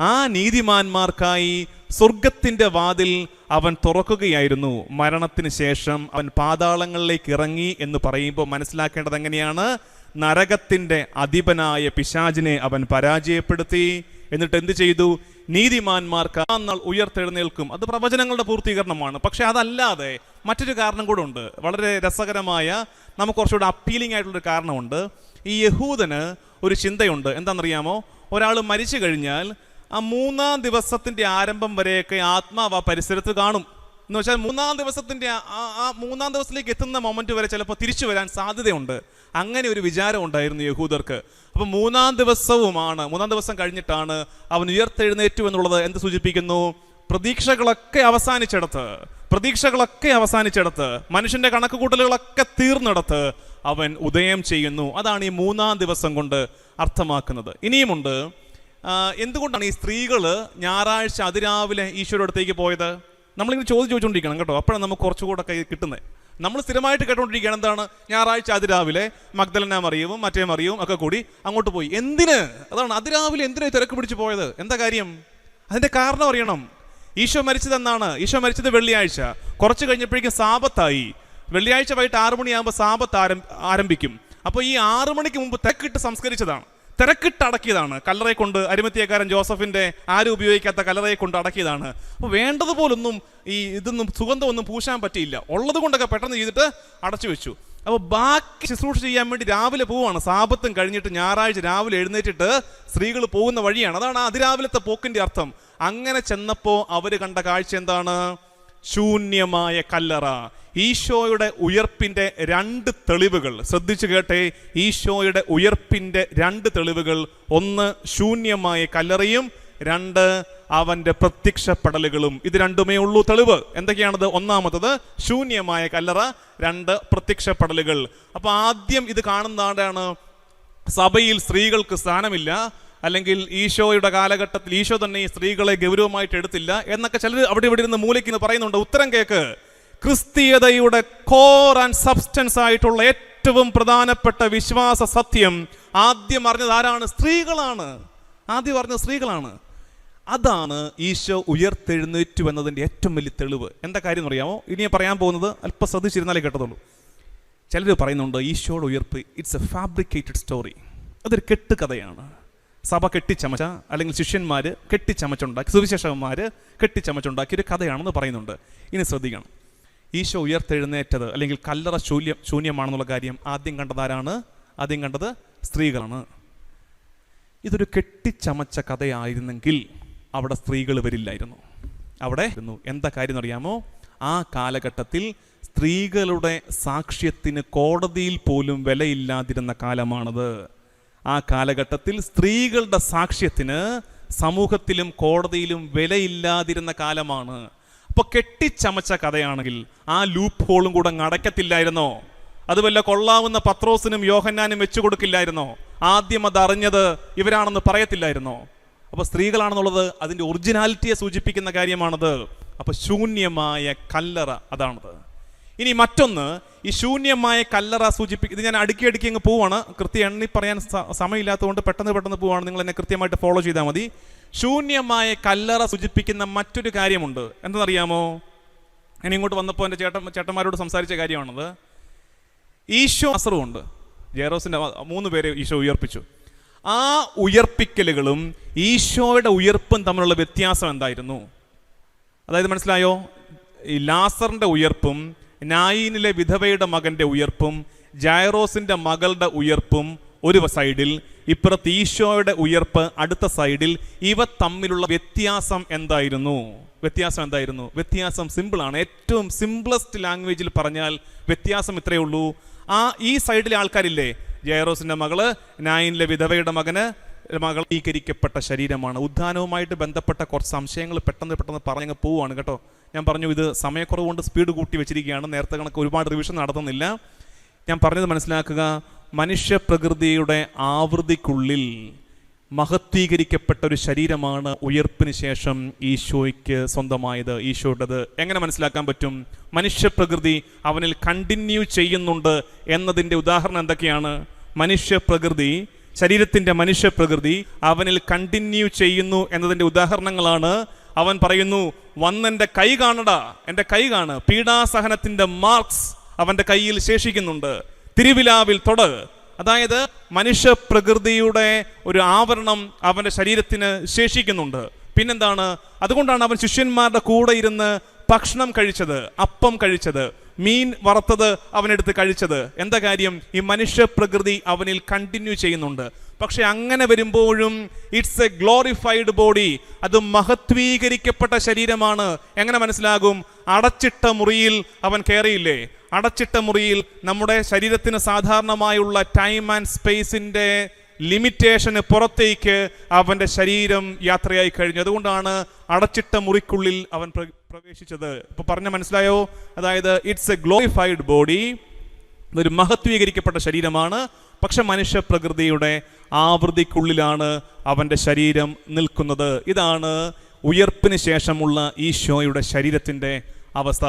ആ നീതിമാന്മാർക്കായി സ്വർഗത്തിൻ്റെ വാതിൽ അവൻ തുറക്കുകയായിരുന്നു. മരണത്തിന് ശേഷം അവൻ പാതാളങ്ങളിലേക്ക് ഇറങ്ങി എന്ന് പറയുമ്പോൾ മനസ്സിലാക്കേണ്ടത് എങ്ങനെയാണ്? നരകത്തിൻ്റെ അധിപനായ പിശാചിനെ അവൻ പരാജയപ്പെടുത്തി. എന്നിട്ട് എന്ത് ചെയ്തു? നീതിമാന്മാർക്ക് ആ നാൾ ഉയർത്തെഴുന്നേൽക്കും. അത് പ്രവചനങ്ങളുടെ പൂർത്തീകരണമാണ്. പക്ഷെ അതല്ലാതെ മറ്റൊരു കാരണം കൂടെ ഉണ്ട്. വളരെ രസകരമായ, നമുക്ക് കുറച്ചുകൂടെ അപ്പീലിംഗ് ആയിട്ടുള്ളൊരു കാരണമുണ്ട്. ഈ യഹൂദന് ഒരു ചിന്തയുണ്ട്. എന്താണെന്നറിയാമോ? ഒരാൾ മരിച്ചു കഴിഞ്ഞാൽ ആ 3-ാം ദിവസത്തിൻ്റെ ആരംഭം വരെയൊക്കെ ആത്മാവ് ആ പരിസരത്ത് കാണും. എന്ന് വെച്ചാൽ 3-ാം ദിവസത്തിൻ്റെ ആ 3-ാം ദിവസത്തിലേക്ക് എത്തുന്ന മൊമെന്റ് വരെ ചിലപ്പോൾ തിരിച്ചു വരാൻ സാധ്യതയുണ്ട്. അങ്ങനെ ഒരു വിചാരം ഉണ്ടായിരുന്നു യഹൂദർക്ക്. അപ്പം 3-ാം ദിവസം കഴിഞ്ഞിട്ടാണ് അവൻ ഉയർത്തെഴുന്നേറ്റു എന്നുള്ളത് എന്ത് സൂചിപ്പിക്കുന്നു? പ്രതീക്ഷകളൊക്കെ അവസാനിച്ചിടത്ത് മനുഷ്യന്റെ കണക്കുകൂട്ടലുകളൊക്കെ തീർന്നിടത്ത് അവൻ ഉദയം ചെയ്യുന്നു. അതാണ് ഈ 3-ാം ദിവസം കൊണ്ട് അർത്ഥമാക്കുന്നത്. ഇനിയുമുണ്ട്. എന്തുകൊണ്ടാണ് ഈ സ്ത്രീകൾ ഞായറാഴ്ച അതിരാവിലെ ഈശോയുടെ അടുത്തേക്ക് പോയത്? നമ്മളിങ്ങനെ ചോദിച്ചുകൊണ്ടിരിക്കണം കേട്ടോ, അപ്പോഴാണ് നമുക്ക് കുറച്ചുകൂടെ കിട്ടുന്നത്. നമ്മൾ സ്ഥിരമായിട്ട് കേട്ടോണ്ടിരിക്കുകയാണ് എന്താണ്, ഞായറാഴ്ച അതിരാവിലെ മഗ്ദലന മറിയവും മറ്റേ മറിയവും ഒക്കെ കൂടി അങ്ങോട്ട് പോയി. എന്തിന്? അതാണ് അതിരാവിലെ എന്തിനാ തിരക്ക് പിടിച്ച് പോയത്? എന്താ കാര്യം? അതിന്റെ കാരണം അറിയണം. ഈശോ മരിച്ചത് എന്നാണ്? ഈശോ മരിച്ചത് വെള്ളിയാഴ്ച. കുറച്ച് കഴിഞ്ഞപ്പോഴേക്കും സാബത്തായി. വെള്ളിയാഴ്ച വൈകിട്ട് 6 മണിയാകുമ്പോൾ സാബത്ത് ആരംഭിക്കും. അപ്പോൾ ഈ 6 മണിക്ക് മുമ്പ് തിരക്കിട്ട് അടക്കിയതാണ്. കല്ലറയെ കൊണ്ട്, അരിമത്തിയക്കാരൻ ജോസഫിന്റെ ആരും ഉപയോഗിക്കാത്ത കല്ലറയെ കൊണ്ട് അടക്കിയതാണ്. അപ്പോൾ വേണ്ടതുപോലൊന്നും ഇതൊന്നും സുഗന്ധമൊന്നും പൂശാൻ പറ്റിയില്ല. ഉള്ളത് കൊണ്ടൊക്കെ പെട്ടെന്ന് ചെയ്തിട്ട് അടച്ചു വെച്ചു. അപ്പോൾ ബാക്കി ശുശ്രൂഷ ചെയ്യാൻ വേണ്ടി രാവിലെ പോവാണ്. സാബത്തും കഴിഞ്ഞിട്ട് ഞായറാഴ്ച രാവിലെ എഴുന്നേറ്റിട്ട് സ്ത്രീകൾ പോകുന്ന വഴിയാണ്. അതാണ് അതിരാവിലത്തെ പോക്കിന്റെ അർത്ഥം. അങ്ങനെ ചെന്നപ്പോൾ അവർ കണ്ട കാഴ്ച എന്താണ്? ശൂന്യമായ കല്ലറ. ഈശോയുടെ ഉയർപ്പിന്റെ 2 തെളിവുകൾ ശ്രദ്ധിച്ചു കേട്ടെ. ഈശോയുടെ ഉയർപ്പിന്റെ 2 തെളിവുകൾ: 1 ശൂന്യമായ കല്ലറയും, 2 അവന്റെ പ്രത്യക്ഷപ്പെടലുകളും. ഇത് രണ്ടുമേ ഉള്ളൂ തെളിവ്. എന്തൊക്കെയാണത്? ഒന്നാമത്തത് ശൂന്യമായ കല്ലറ, 2 പ്രത്യക്ഷപ്പെടലുകൾ. അപ്പൊ ആദ്യം ഇത് കാണുന്നതാണ് സഭയിൽ സ്ത്രീകൾക്ക് സ്ഥാനമില്ല, അല്ലെങ്കിൽ ഈശോയുടെ കാലഘട്ടത്തിൽ ഈശോ തന്നെ ഈ സ്ത്രീകളെ ഗൗരവമായിട്ട് എടുത്തില്ല എന്നൊക്കെ ചിലർ അവിടെ ഇവിടെ ഇരുന്ന് മൂലയ്ക്ക് പറയുന്നുണ്ട്. ഉത്തരം കേക്ക്. ക്രിസ്തീയതയുടെ കോർ ആൻഡ് സബ്സ്റ്റൻസ് ആയിട്ടുള്ള ഏറ്റവും പ്രധാനപ്പെട്ട വിശ്വാസ സത്യം ആദ്യം അറിഞ്ഞത് ആരാണ്? സ്ത്രീകളാണ്. ആദ്യം അറിഞ്ഞത് സ്ത്രീകളാണ്. അതാണ് ഈശോ ഉയർത്തെഴുന്നേറ്റു എന്നതിൻ്റെ ഏറ്റവും വലിയ തെളിവ്. എന്താ കാര്യം അറിയാമോ? ഇനി പറയാൻ പോകുന്നത് അല്പം ശ്രദ്ധിച്ചിരുന്നാലേ കേട്ടതുള്ളൂ. ചിലർ പറയുന്നുണ്ട് ഈശോയുടെ ഉയർപ്പ് ഇറ്റ്സ് എ ഫാബ്രിക്കേറ്റഡ് സ്റ്റോറി. അതൊരു കെട്ടുകഥയാണ്. സഭ കെട്ടിച്ചമച്ച, അല്ലെങ്കിൽ ശിഷ്യന്മാർ കെട്ടിച്ചമച്ചുണ്ടാക്കി, സുവിശേഷകന്മാർ കെട്ടിച്ചമച്ചുണ്ടാക്കിയ ഒരു കഥയാണെന്ന് പറയുന്നുണ്ട്. ഇനി ശ്രദ്ധിക്കണം. ഈശോ ഉയർത്തെഴുന്നേറ്റത് അല്ലെങ്കിൽ കല്ലറ ശൂന്യമാണെന്നുള്ള കാര്യം ആദ്യം കണ്ടതാരാണ്? ആദ്യം കണ്ടത് സ്ത്രീകളാണ്. ഇതൊരു കെട്ടിച്ചമച്ച കഥയായിരുന്നെങ്കിൽ അവിടെ സ്ത്രീകൾ വരില്ലായിരുന്നു. അവിടെ എന്താ കാര്യം അറിയാമോ? ആ കാലഘട്ടത്തിൽ സ്ത്രീകളുടെ സാക്ഷ്യത്തിന് കോടതിയിൽ പോലും വിലയില്ലാതിരുന്ന കാലമാണത്. ആ കാലഘട്ടത്തിൽ സ്ത്രീകളുടെ സാക്ഷ്യത്തിന് സമൂഹത്തിലും കോടതിയിലും വിലയില്ലാതിരുന്ന കാലമാണ്. അപ്പോൾ കെട്ടിച്ചമച്ച കഥയാണെങ്കിൽ ആ ലൂപ്പ് ഹോളും കൂടെ അടയ്ക്കത്തില്ലായിരുന്നോ? അത് വല്ല കൊള്ളാവുന്ന പത്രോസിനും യോഹന്നാനും വെച്ചു കൊടുക്കില്ലായിരുന്നോ? ആദ്യം അത് അറിഞ്ഞത് ഇവരാണെന്ന് പറയത്തില്ലായിരുന്നോ? അപ്പോൾ സ്ത്രീകളാണെന്നുള്ളത് അതിൻ്റെ ഒറിജിനാലിറ്റിയെ സൂചിപ്പിക്കുന്ന കാര്യമാണത്. അപ്പോൾ ശൂന്യമായ കല്ലറ അതാണത്. ഇനി മറ്റൊന്ന്, ഈ ശൂന്യമായ കല്ലറ ഇത് ഞാൻ അടുക്കി അങ്ങ് പോവാണ്. കൃത്യം എണ്ണി പറയാൻ സമയമില്ലാത്തതുകൊണ്ട് പെട്ടെന്ന് പോവാണ്. നിങ്ങൾ എന്നെ കൃത്യമായിട്ട് ഫോളോ ചെയ്താൽ മതി. ശൂന്യമായ കല്ലറ സൂചിപ്പിക്കുന്ന മറ്റൊരു കാര്യമുണ്ട്. എന്തെന്നറിയാമോ? ഞാൻ ഇങ്ങോട്ട് വന്നപ്പോൾ എൻ്റെ ചേട്ടന്മാരോട് സംസാരിച്ച കാര്യമാണത്. ഈശോ അസറുമുണ്ട്. ജയറോസിൻ്റെ 3 പേരെ ഈശോ ഉയർപ്പിച്ചു. ആ ഉയർപ്പിക്കലുകളും ഈശോയുടെ ഉയർപ്പും തമ്മിലുള്ള വ്യത്യാസം എന്തായിരുന്നു? അതായത് മനസ്സിലായോ? ഈ ലാസറിൻ്റെ ഉയർപ്പും നായിനിലെ വിധവയുടെ മകൻ്റെ ഉയർപ്പും ജയറോസിൻ്റെ മകളുടെ ഉയർപ്പും ഒരു സൈഡിൽ, ഇപ്പുറത്ത് ഈശോയുടെ ഉയർപ്പ് അടുത്ത സൈഡിൽ. ഇവ തമ്മിലുള്ള വ്യത്യാസം എന്തായിരുന്നു? വ്യത്യാസം സിമ്പിളാണ്. ഏറ്റവും സിംപ്ലസ്റ്റ് ലാംഗ്വേജിൽ പറഞ്ഞാൽ വ്യത്യാസം ഇത്രയേ ഉള്ളൂ. ഈ സൈഡിലെ ആൾക്കാരില്ലേ, ജയറോസിൻ്റെ മകള്, നായിനിലെ വിധവയുടെ മകൾ സ്വീകരിക്കപ്പെട്ട ശരീരമാണ്. ഉദ്ധാനവുമായിട്ട് ബന്ധപ്പെട്ട കുറച്ച് സംശയങ്ങൾ പെട്ടെന്ന് പറഞ്ഞങ്ങ് പോവുകയാണ് കേട്ടോ. ഞാൻ പറഞ്ഞു ഇത് സമയക്കുറവ് കൊണ്ട് സ്പീഡ് കൂട്ടി വെച്ചിരിക്കുകയാണ്. നേരത്തെ കണക്ക് ഒരുപാട് റിവിഷൻ നടത്തുന്നില്ല. ഞാൻ പറഞ്ഞത് മനസ്സിലാക്കുക. മനുഷ്യ പ്രകൃതിയുടെ ആവൃത്തിക്കുള്ളിൽ മഹത്വീകരിക്കപ്പെട്ട ഒരു ശരീരമാണ് ഉയർപ്പിന് ശേഷം ഈശോയ്ക്ക് സ്വന്തമായത്, ഈശോയുടേത്. എങ്ങനെ മനസ്സിലാക്കാൻ പറ്റും? മനുഷ്യപ്രകൃതി അവനിൽ കണ്ടിന്യൂ ചെയ്യുന്നുണ്ട് എന്നതിൻ്റെ ഉദാഹരണം എന്തൊക്കെയാണ്? ശരീരത്തിൻ്റെ മനുഷ്യപ്രകൃതി അവനിൽ കണ്ടിന്യൂ ചെയ്യുന്നു എന്നതിൻ്റെ ഉദാഹരണങ്ങളാണ്. അവൻ പറയുന്നു, വന്നെൻ്റെ കൈ കാണടാ, എൻ്റെ കൈ കാണ്. പീഡാസഹനത്തിൻ്റെ മാർക്സ് അവൻ്റെ കയ്യിൽ ശേഷിക്കുന്നുണ്ട്. തിരുവിലാവിൽ തൊട്. അതായത് മനുഷ്യപ്രകൃതിയുടെ ഒരു ആവരണം അവൻ്റെ ശരീരത്തിന് ശേഷിക്കുന്നുണ്ട്. പിന്നെന്താണ്? അതുകൊണ്ടാണ് അവൻ ശിഷ്യന്മാരുടെ കൂടെ ഇരുന്ന് ഭക്ഷണം കഴിച്ചത്, അപ്പം കഴിച്ചത്, മീൻ വറുത്തത് അവനെടുത്ത് കഴിച്ചത്. എന്താ കാര്യം? ഈ മനുഷ്യപ്രകൃതി അവനിൽ കണ്ടിന്യൂ ചെയ്യുന്നുണ്ട്. പക്ഷെ അങ്ങനെ വരുമ്പോഴും ഇറ്റ്സ് എ ഗ്ലോറിഫൈഡ് ബോഡി. അത് മഹത്വീകരിക്കപ്പെട്ട ശരീരമാണ്. എങ്ങനെ മനസ്സിലാകും? അടച്ചിട്ട മുറിയിൽ അവൻ കയറിയില്ലേ? അടച്ചിട്ട മുറിയിൽ നമ്മുടെ ശരീരത്തിന് സാധാരണമായുള്ള ടൈം ആൻഡ് സ്പേസിൻ്റെ ലിമിറ്റേഷന് പുറത്തേക്ക് അവൻ്റെ ശരീരം യാത്രയായി കഴിഞ്ഞു. അതുകൊണ്ടാണ് അടച്ചിട്ട മുറിക്കുള്ളിൽ അവൻ പ്രവേശിച്ചത്. ഇപ്പൊ പറഞ്ഞ മനസ്സിലായോ? അതായത് ഇറ്റ്സ് എ ഗ്ലോറിഫൈഡ് ബോഡി, ഇതൊരു മഹത്വീകരിക്കപ്പെട്ട ശരീരമാണ്. പക്ഷെ മനുഷ്യ പ്രകൃതിയുടെ ആവൃത്തിക്കുള്ളിലാണ് അവൻ്റെ ശരീരം നിൽക്കുന്നത്. ഇതാണ് ഉയർപ്പിന് ശേഷമുള്ള ഈശോയുടെ ശരീരത്തിൻ്റെ അവസ്ഥ.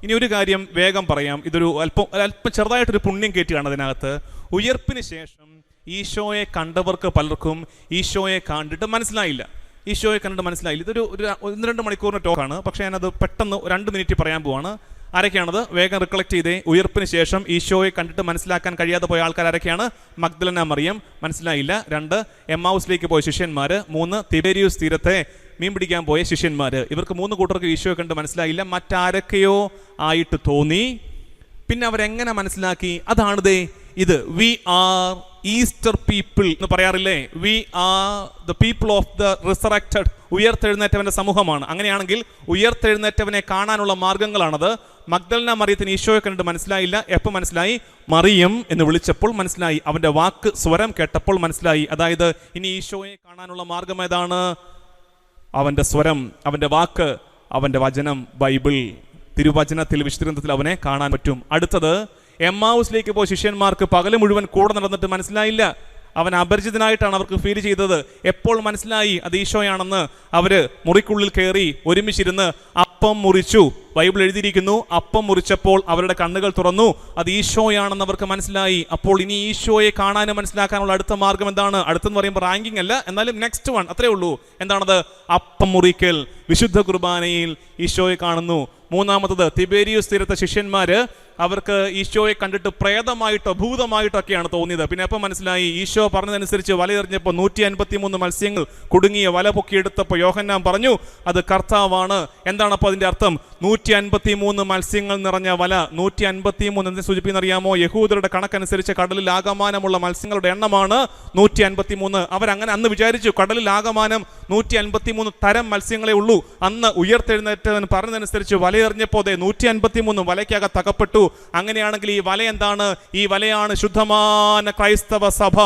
ഇനി ഒരു കാര്യം വേഗം പറയാം, ഇതൊരു അല്പം ചെറുതായിട്ടൊരു പുണ്യം കയറ്റുകയാണ് അതിനകത്ത്. ഉയർപ്പിന് ശേഷം ഈശോയെ കണ്ടവർക്ക് പലർക്കും ഈശോയെ കണ്ടിട്ട് മനസ്സിലായില്ല. ഇതൊരു 1-2 മണിക്കൂറിൻ്റെ ടോക്കാണ്. പക്ഷേ ഞാനത് പെട്ടെന്ന് 2 മിനിറ്റ് പറയാൻ പോവാണ്. ആരൊക്കെയാണത് വേഗം റിക്കളക്ട് ചെയ്തേ. ഉയർപ്പിന് ശേഷം ഈശോയെ കണ്ടിട്ട് മനസ്സിലാക്കാൻ കഴിയാതെ പോയ ആൾക്കാർ ആരൊക്കെയാണ്? മഗ്ദലന മറിയം, മനസ്സിലായില്ല. 2 എമ്മാവുസിലേക്ക് പോയ ശിഷ്യന്മാർ. 3 തിബേരിയൂസ് തീരത്തെ മീൻ പിടിക്കാൻ പോയ ശിഷ്യന്മാർ. ഇവർക്ക് 3 കൂട്ടർക്ക് ഈശോയെ കണ്ട് മനസ്സിലായില്ല. മറ്റാരൊക്കെയോ ആയിട്ട് തോന്നി. പിന്നെ അവരെങ്ങനെ മനസ്സിലാക്കി? അതാണ് ഇത് വി ആർ ഈസ്റ്റർ പീപ്പിൾ എന്ന് പറയാറില്ലേ? We are the people of the resurrected, ഉയർത്തെഴുന്നേറ്റവന്റെ സമൂഹമാണ്. അങ്ങനെയാണെങ്കിൽ ഉയർത്തെഴുന്നേറ്റവനെ കാണാനുള്ള മാർഗങ്ങളാണത്. മഗ്ദലന മറിയത്തിന് ഈശോയെ കണ്ടിട്ട് മനസ്സിലായില്ല. എപ്പോൾ മനസ്സിലായി? മറിയം എന്ന് വിളിച്ചപ്പോൾ മനസ്സിലായി. അവന്റെ വാക്ക് സ്വരം കേട്ടപ്പോൾ മനസ്സിലായി. അതായത് ഇനി ഈശോയെ കാണാനുള്ള മാർഗം ഏതാണ്? അവന്റെ സ്വരം, അവന്റെ വാക്ക്, അവന്റെ വചനം, ബൈബിൾ, തിരുവചനത്തിൽ, വിശുദ്ധഗ്രന്ഥത്തിൽ അവനെ കാണാൻ പറ്റും. അടുത്തത് എമ്മാവുസിലേക്ക് പോയ ശിഷ്യന്മാർക്ക് പകല് മുഴുവൻ കൂടെ നടന്നിട്ട് മനസ്സിലായില്ല. അവൻ അപരിചിതനായിട്ടാണ് അവർക്ക് ഫീൽ ചെയ്തത്. എപ്പോൾ മനസ്സിലായി അത് ഈശോയാണെന്ന്? അവര് മുറിക്കുള്ളിൽ കയറി ഒരുമിച്ചിരുന്ന് അപ്പം മുറിച്ചു. ബൈബിൾ എഴുതിയിരിക്കുന്നു, അപ്പം മുറിച്ചപ്പോൾ അവരുടെ കണ്ണുകൾ തുറന്നു. അത് ഈശോയാണെന്ന് അവർക്ക് മനസ്സിലായി. അപ്പോൾ ഇനി ഈശോയെ കാണാനും മനസ്സിലാക്കാനുള്ള അടുത്ത മാർഗം എന്താണ്? അടുത്തെന്ന് പറയുമ്പോൾ റാങ്കിങ് അല്ല, എന്നാലും നെക്സ്റ്റ് വൺ അത്രേ ഉള്ളൂ. എന്താണത്? അപ്പം മുറിക്കൽ. വിശുദ്ധ കുർബാനയിൽ ഈശോയെ കാണുന്നു. 3-മത്തത് തിബേരിയൂസ് തീരത്തെ ശിഷ്യന്മാര്, അവർക്ക് ഈശോയെ കണ്ടിട്ട് പ്രേതമായിട്ടോ ഭൂതമായിട്ടൊക്കെയാണ് തോന്നിയത്. പിന്നെ അപ്പം മനസ്സിലായി. ഈശോ പറഞ്ഞതനുസരിച്ച് വലയെറിഞ്ഞപ്പോൾ 153 മത്സ്യങ്ങൾ കുടുങ്ങിയ വല പൊക്കിയെടുത്തപ്പോൾ യോഹന്നാൻ പറഞ്ഞു അത് കർത്താവാണ്. എന്താണ് അപ്പോൾ അതിന്റെ അർത്ഥം? 153 മത്സ്യങ്ങൾ നിറഞ്ഞ വല. 153 എന്തിനെ സൂചിപ്പിക്കുന്ന അറിയാമോ? യഹൂദരുടെ കണക്കനുസരിച്ച് കടലിൽ ആകമാനമുള്ള മത്സ്യങ്ങളുടെ എണ്ണമാണ് 153. അവരങ്ങനെ അന്ന് വിചാരിച്ചു കടലിൽ ആകമാനം 153 തരം മത്സ്യങ്ങളെ ഉള്ളൂ. അന്ന് ഉയർത്തെഴുന്നേറ്റവൻ പറഞ്ഞതനുസരിച്ച് വലയെറിഞ്ഞപ്പോൾ 153 വലയ്ക്കകത്ത് അകപ്പെട്ടു. അങ്ങനെയാണെങ്കിൽ ഈ വല എന്താണ്? ഈ വലയാണ് ശുദ്ധமான ക്രൈസ്തവ സഭ.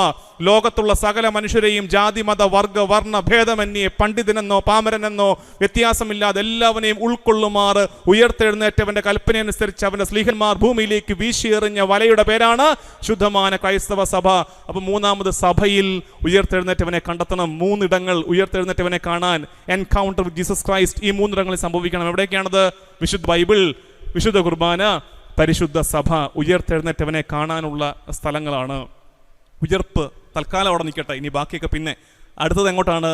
ലോകത്തുള്ള സകല മനുഷ്യരെയും ജാതി മത വർഗ വർണ്ണ ഭേദമന്യേ പണ്ഡിതനെന്നോ പാമരനെന്നോ വ്യത്യാസമില്ലാതെ എല്ലാവരെയും ഉൾക്കൊള്ളുമാറ് ഉയർത്തെഴുന്നേറ്റവന്റെ കൽപ്പനയനുസരിച്ച് അവന്റെ സ്ലീഹന്മാർ ഭൂമിയിലേക്ക് വീശിയെറിഞ്ഞ വലയുടെ പേരാണ് ശുദ്ധமான ക്രൈസ്തവ സഭ. അപ്പൊ 3-മത് സഭയിൽ ഉയർത്തെഴുന്നേറ്റവനെ കണ്ടെത്തണം. 3 ഇടങ്ങൾ ഉയർത്തെഴുന്നേറ്റവനെ കാണാൻ, എൻകൗണ്ടർ വിത്ത് ജീസസ് ക്രൈസ്റ്റ്, ഈ 3 ഇടങ്ങളിൽ സംഭവിക്കണം. എവിടേക്കാണത്? വിശുദ്ധ ബൈബിൾ, വിശുദ്ധ കുർബാന, പരിശുദ്ധ സഭ. ഉയർത്തെഴുന്നേറ്റവനെ കാണാനുള്ള സ്ഥലങ്ങളാണ്. ഉയർപ്പ് തൽക്കാലം അവിടെ നിൽക്കട്ടെ, ഇനി ബാക്കിയൊക്കെ പിന്നെ. അടുത്തത് എങ്ങോട്ടാണ്?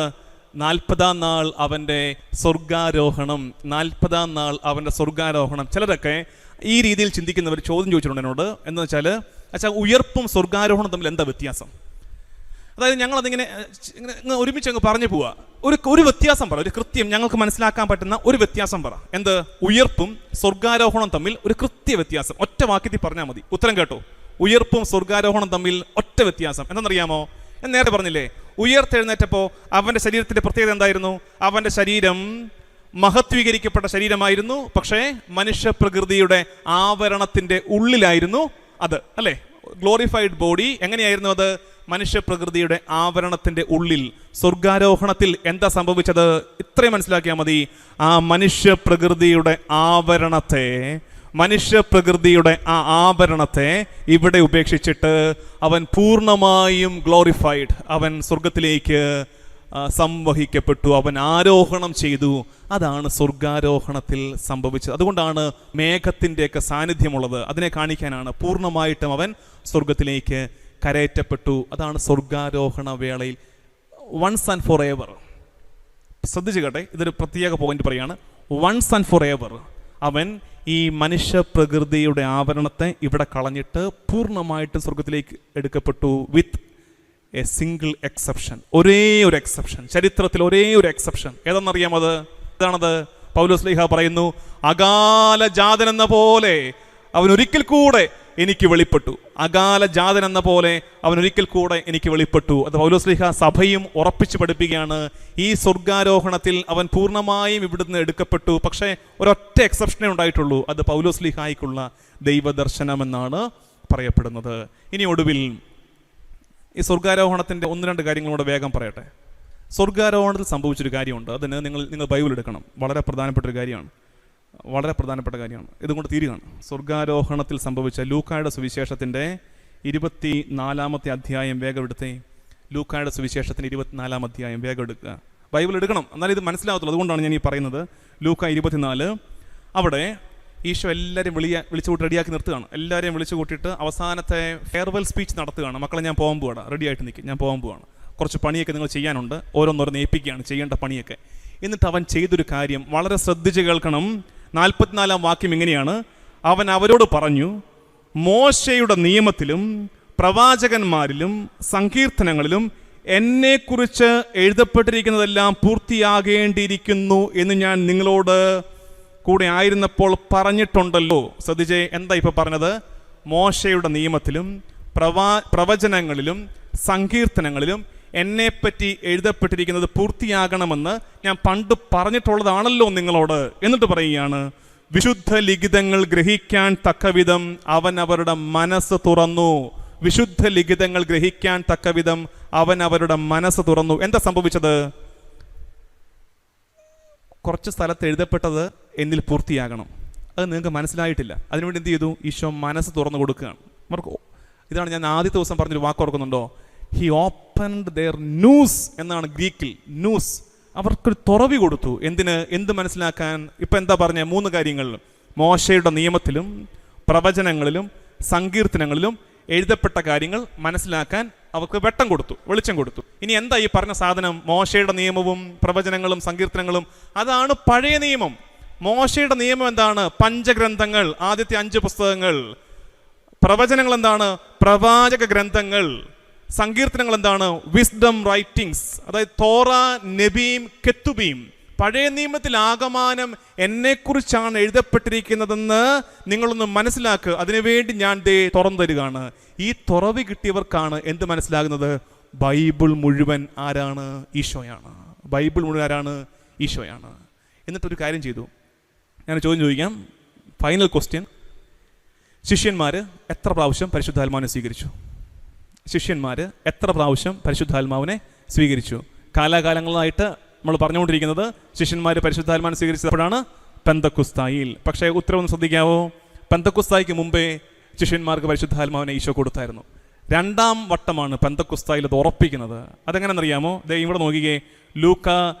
40-ാം നാൾ അവൻ്റെ സ്വർഗാരോഹണം. 40-ാം നാൾ അവൻ്റെ സ്വർഗാരോഹണം. ചിലരൊക്കെ ഈ രീതിയിൽ ചിന്തിക്കുന്നവർ ചോദ്യം ചോദിച്ചിട്ടുണ്ട് എന്നോട്. എന്ന് വെച്ചാൽ, അച്ഛാ ഉയർപ്പും സ്വർഗാരോഹണം തമ്മിൽ എന്താ വ്യത്യാസം? അതായത് ഞങ്ങളതിങ്ങനെ ഒരുമിച്ച് അങ്ങ് പറഞ്ഞു പോവുക. ഒരു വ്യത്യാസം പറ, ഒരു കൃത്യം ഞങ്ങൾക്ക് മനസ്സിലാക്കാൻ പറ്റുന്ന ഒരു വ്യത്യാസം പറ. എന്ത്? ഉയർപ്പും സ്വർഗാരോഹണം തമ്മിൽ ഒരു കൃത്യ വ്യത്യാസം ഒറ്റ വാക്യത്തിൽ പറഞ്ഞാൽ മതി. ഉത്തരം കേട്ടോ. ഉയർപ്പും സ്വർഗാരോഹണം തമ്മിൽ ഒറ്റ വ്യത്യാസം എന്തെന്നറിയാമോ? ഞാൻ നേരത്തെ പറഞ്ഞില്ലേ, ഉയർത്തെഴുന്നേറ്റപ്പോൾ അവൻ്റെ ശരീരത്തിൻ്റെ പ്രത്യേകത എന്തായിരുന്നു? അവൻ്റെ ശരീരം മഹത്വീകരിക്കപ്പെട്ട ശരീരമായിരുന്നു. പക്ഷേ മനുഷ്യ പ്രകൃതിയുടെ ആവരണത്തിൻ്റെ ഉള്ളിലായിരുന്നു അത്, അല്ലേ? Glorified body. എങ്ങനെയായിരുന്നു അത്? മനുഷ്യ പ്രകൃതിയുടെ ആവരണത്തിന്റെ ഉള്ളിൽ. സ്വർഗാരോഹണത്തിൽ എന്താ സംഭവിച്ചത്? ഇത്രയും മനസ്സിലാക്കിയാൽ മതി. ആ മനുഷ്യ പ്രകൃതിയുടെ ആവരണത്തെ, ആ ആവരണത്തെ ഇവിടെ ഉപേക്ഷിച്ചിട്ട് അവൻ പൂർണ്ണമായും ഗ്ലോറിഫൈഡ്, അവൻ സ്വർഗത്തിലേക്ക് സംവഹിക്കപ്പെട്ടു, അവൻ ആരോഹണം ചെയ്തു. അതാണ് സ്വർഗാരോഹണത്തിൽ സംഭവിച്ചത്. അതുകൊണ്ടാണ് മേഘത്തിൻ്റെയൊക്കെ സാന്നിധ്യമുള്ളത്. അതിനെ കാണിക്കാനാണ്. പൂർണ്ണമായിട്ടും അവൻ സ്വർഗത്തിലേക്ക് കരയറ്റപ്പെട്ടു. അതാണ് സ്വർഗാരോഹണ വേളയിൽ വൺസ് ആൻഡ് ഫോർ എവർ. ശ്രദ്ധിച്ചു കേട്ടെ, ഇതൊരു പ്രത്യേക പോയിന്റ് പറയാണ്. വൺസ് ആൻഡ് ഫോർ എവർ അവൻ ഈ മനുഷ്യ പ്രകൃതിയുടെ ആവരണത്തെ ഇവിടെ കളഞ്ഞിട്ട് പൂർണ്ണമായിട്ട് സ്വർഗത്തിലേക്ക് എടുക്കപ്പെട്ടു. With a single exception. ഒരേ ഒരു എക്സെപ്ഷൻ, ചരിത്രത്തിൽ ഒരേ ഒരു എക്സെപ്ഷൻ. ഏതെന്നറിയാമത്? ഇതാണത്. പൗലോസ് ശ്ലീഹ പറയുന്നു, അകാല ജാതൻ എന്ന പോലെ അവൻ ഒരിക്കൽ കൂടെ എനിക്ക് വെളിപ്പെട്ടു. അകാല ജാതൻ എന്ന പോലെ അവൻ ഒരിക്കൽ കൂടെ എനിക്ക് വെളിപ്പെട്ടു. അത് പൗലോസ് ശ്ലീഹ സഭയും ഉറപ്പിച്ചു പഠിപ്പിക്കുകയാണ്. ഈ സ്വർഗാരോഹണത്തിൽ അവൻ പൂർണ്ണമായും ഇവിടുന്ന് എടുക്കപ്പെട്ടു. പക്ഷേ ഒരൊറ്റ എക്സെപ്ഷനേ ഉണ്ടായിട്ടുള്ളൂ. അത് പൗലോസ് ശ്ലീഹായ്ക്കുള്ള ദൈവദർശനമെന്നാണ് പറയപ്പെടുന്നത്. ഇനി ഒടുവിൽ ഈ സ്വർഗാരോഹണത്തിൻ്റെ 1-2 കാര്യങ്ങളോട് വേഗം പറയട്ടെ. സ്വർഗാരോഹണത്തിൽ സംഭവിച്ചൊരു കാര്യമുണ്ട്. അതിന് നിങ്ങൾ ബൈബിൾ എടുക്കണം. വളരെ പ്രധാനപ്പെട്ടൊരു കാര്യമാണ്. വളരെ പ്രധാനപ്പെട്ട കാര്യമാണ്. ഇതുകൊണ്ട് തീരുകയാണ്. സ്വർഗാരോഹണത്തിൽ സംഭവിച്ച ലൂക്കായുടെ സുവിശേഷത്തിൻ്റെ 24-ാമത്തെ അധ്യായം വേഗം എടുത്തേ. ലൂക്കായുടെ സുവിശേഷത്തിൻ്റെ 24-ാം അധ്യായം വേഗം എടുക്കുക. ബൈബിൾ എടുക്കണം, എന്നാലും ഇത് മനസ്സിലാകത്തുള്ളൂ. അതുകൊണ്ടാണ് ഞാൻ ഈ പറയുന്നത്. ലൂക്ക 24, അവിടെ ഈശോ എല്ലാവരെയും വിളിച്ചു കൂട്ടി റെഡിയാക്കി നിർത്തുകയാണ്. എല്ലാവരെയും വിളിച്ചു കൂട്ടിയിട്ട് അവസാനത്തെ ഫെയർവെൽ സ്പീച്ച് നടത്തുകയാണ്. മക്കളെ, ഞാൻ പോകാൻ പോവാണ്, റെഡി ആയിട്ട് നിൽക്കും, ഞാൻ പോകാൻ പോവാണ്, കുറച്ച് പണിയൊക്കെ നിങ്ങൾ ചെയ്യാനുണ്ട്, ഓരോന്നോരോന്ന് ഏൽപ്പിക്കുകയാണ്, ചെയ്യേണ്ട പണിയൊക്കെ. എന്നിട്ട് അവൻ ചെയ്തൊരു കാര്യം വളരെ ശ്രദ്ധിച്ച് കേൾക്കണം. 44-ാം വാക്യം ഇങ്ങനെയാണ്: അവൻ അവരോട് പറഞ്ഞു, മോശയുടെ നിയമത്തിലും പ്രവാചകന്മാരിലും സങ്കീർത്തനങ്ങളിലും എന്നെക്കുറിച്ച് എഴുതപ്പെട്ടിരിക്കുന്നതെല്ലാം പൂർത്തിയാകേണ്ടിയിരിക്കുന്നു എന്ന് ഞാൻ നിങ്ങളോട് കൂടെ ആയിരുന്നപ്പോൾ പറഞ്ഞിട്ടുണ്ടല്ലോ. ശ്രദ്ധിച്ചേ, എന്താ ഇപ്പൊ പറഞ്ഞത്? മോശയുടെ നിയമത്തിലും പ്രവചനങ്ങളിലും സങ്കീർത്തനങ്ങളിലും എന്നെപ്പറ്റി എഴുതപ്പെട്ടിരിക്കുന്നത് പൂർത്തിയാകണമെന്ന് ഞാൻ പണ്ട് പറഞ്ഞിട്ടുള്ളതാണല്ലോ നിങ്ങളോട്. എന്നിട്ട് പറയുകയാണ്, വിശുദ്ധ ലിഖിതങ്ങൾ ഗ്രഹിക്കാൻ തക്കവിധം അവൻ അവരുടെ മനസ്സ് തുറന്നു. വിശുദ്ധ ലിഖിതങ്ങൾ ഗ്രഹിക്കാൻ തക്കവിധം അവൻ അവരുടെ മനസ്സ് തുറന്നു. എന്താ സംഭവിച്ചത്? കുറച്ച് സ്ഥലത്ത് എഴുതപ്പെട്ടത് എന്നിൽ പൂർത്തിയാകണം. അത് നിങ്ങൾക്ക് മനസ്സിലായിട്ടില്ല. അതിനുവേണ്ടി എന്ത് ചെയ്തു? ഈശോ മനസ്സ് തുറന്നു കൊടുക്കുകയാണ്. ഇതാണ് ഞാൻ ആദ്യത്തെ ദിവസം പറഞ്ഞൊരു വാക്ക് ഓർക്കുന്നുണ്ടോ? ഹി ഓപ്പൺഡ് ദെയർ ന്യൂസ് എന്നാണ് ഗ്രീക്കിൽ. ന്യൂസ്, അവർക്കൊരു തുറവി കൊടുത്തു. എന്ത് മനസ്സിലാക്കാൻ? ഇപ്പം എന്താ പറഞ്ഞ 3 കാര്യങ്ങൾ: മോശയുടെ നിയമത്തിലും പ്രവചനങ്ങളിലും സങ്കീർത്തനങ്ങളിലും എഴുതപ്പെട്ട കാര്യങ്ങൾ മനസ്സിലാക്കാൻ അവർക്ക് വെളിച്ചം കൊടുത്തു. ഇനി എന്താ ഈ പറഞ്ഞ സാധനം? മോശയുടെ നിയമവും പ്രവചനങ്ങളും സങ്കീർത്തനങ്ങളും, അതാണ് പഴയ നിയമം. മോശയുടെ നിയമം എന്താണ്? പഞ്ചഗ്രന്ഥങ്ങൾ, ആദ്യത്തെ 5 പുസ്തകങ്ങൾ. പ്രവചനങ്ങൾ എന്താണ്? പ്രവാചക ഗ്രന്ഥങ്ങൾ. സങ്കീർത്തനങ്ങൾ എന്താണ്? വിസ്ഡം റൈറ്റിംഗ്സ്, അതായത് തോറ, നബീം, കെത്തുബീം. പഴയ നിയമത്തിൽ ആകമാനം എന്നെക്കുറിച്ചാണ് എഴുതപ്പെട്ടിരിക്കുന്നതെന്ന് നിങ്ങളൊന്ന് മനസ്സിലാക്കുക. അതിനുവേണ്ടി ഞാൻ തുറന്നു തരികയാണ്. ഈ തുറവി കിട്ടിയവർക്കാണ് എന്ത് മനസ്സിലാകുന്നത്? ബൈബിൾ മുഴുവൻ ആരാണ്? ഈശോയാണ്. ബൈബിൾ മുഴുവൻ ആരാണ്? ഈശോയാണ്. എന്നിട്ടൊരു കാര്യം ചെയ്തു. ഞാൻ ചോദ്യം ചോദിക്കാം, ഫൈനൽ ക്വസ്റ്റ്യൻ. ശിഷ്യന്മാർ എത്ര പ്രാവശ്യം പരിശുദ്ധാത്മാവിനെ സ്വീകരിച്ചു? ശിഷ്യന്മാർ എത്ര പ്രാവശ്യം പരിശുദ്ധാത്മാവിനെ സ്വീകരിച്ചു? കാലാകാലങ്ങളായിട്ട് നമ്മൾ പറഞ്ഞുകൊണ്ടിരിക്കുന്നത് ശിഷ്യന്മാർ പരിശുദ്ധാത്മാവിനെ സ്വീകരിച്ചപ്പോഴാണ് പെന്തക്കുസ്തായിൽ. പക്ഷേ ഉത്തരവൊന്ന് ശ്രദ്ധിക്കാവോ? പെന്തക്കുസ്തായിക്ക് മുമ്പേ ശിഷ്യന്മാർക്ക് പരിശുദ്ധാത്മാവിനെ ഈശോ കൊടുത്തായിരുന്നു. 2ാം വട്ടമാണ് പെന്തക്കുസ്തായിൽ അത് ഉറപ്പിക്കുന്നത്. അതെങ്ങനെയെന്നറിയാമോ? ഇവിടെ നോക്കിക്കേ, ലൂക്ക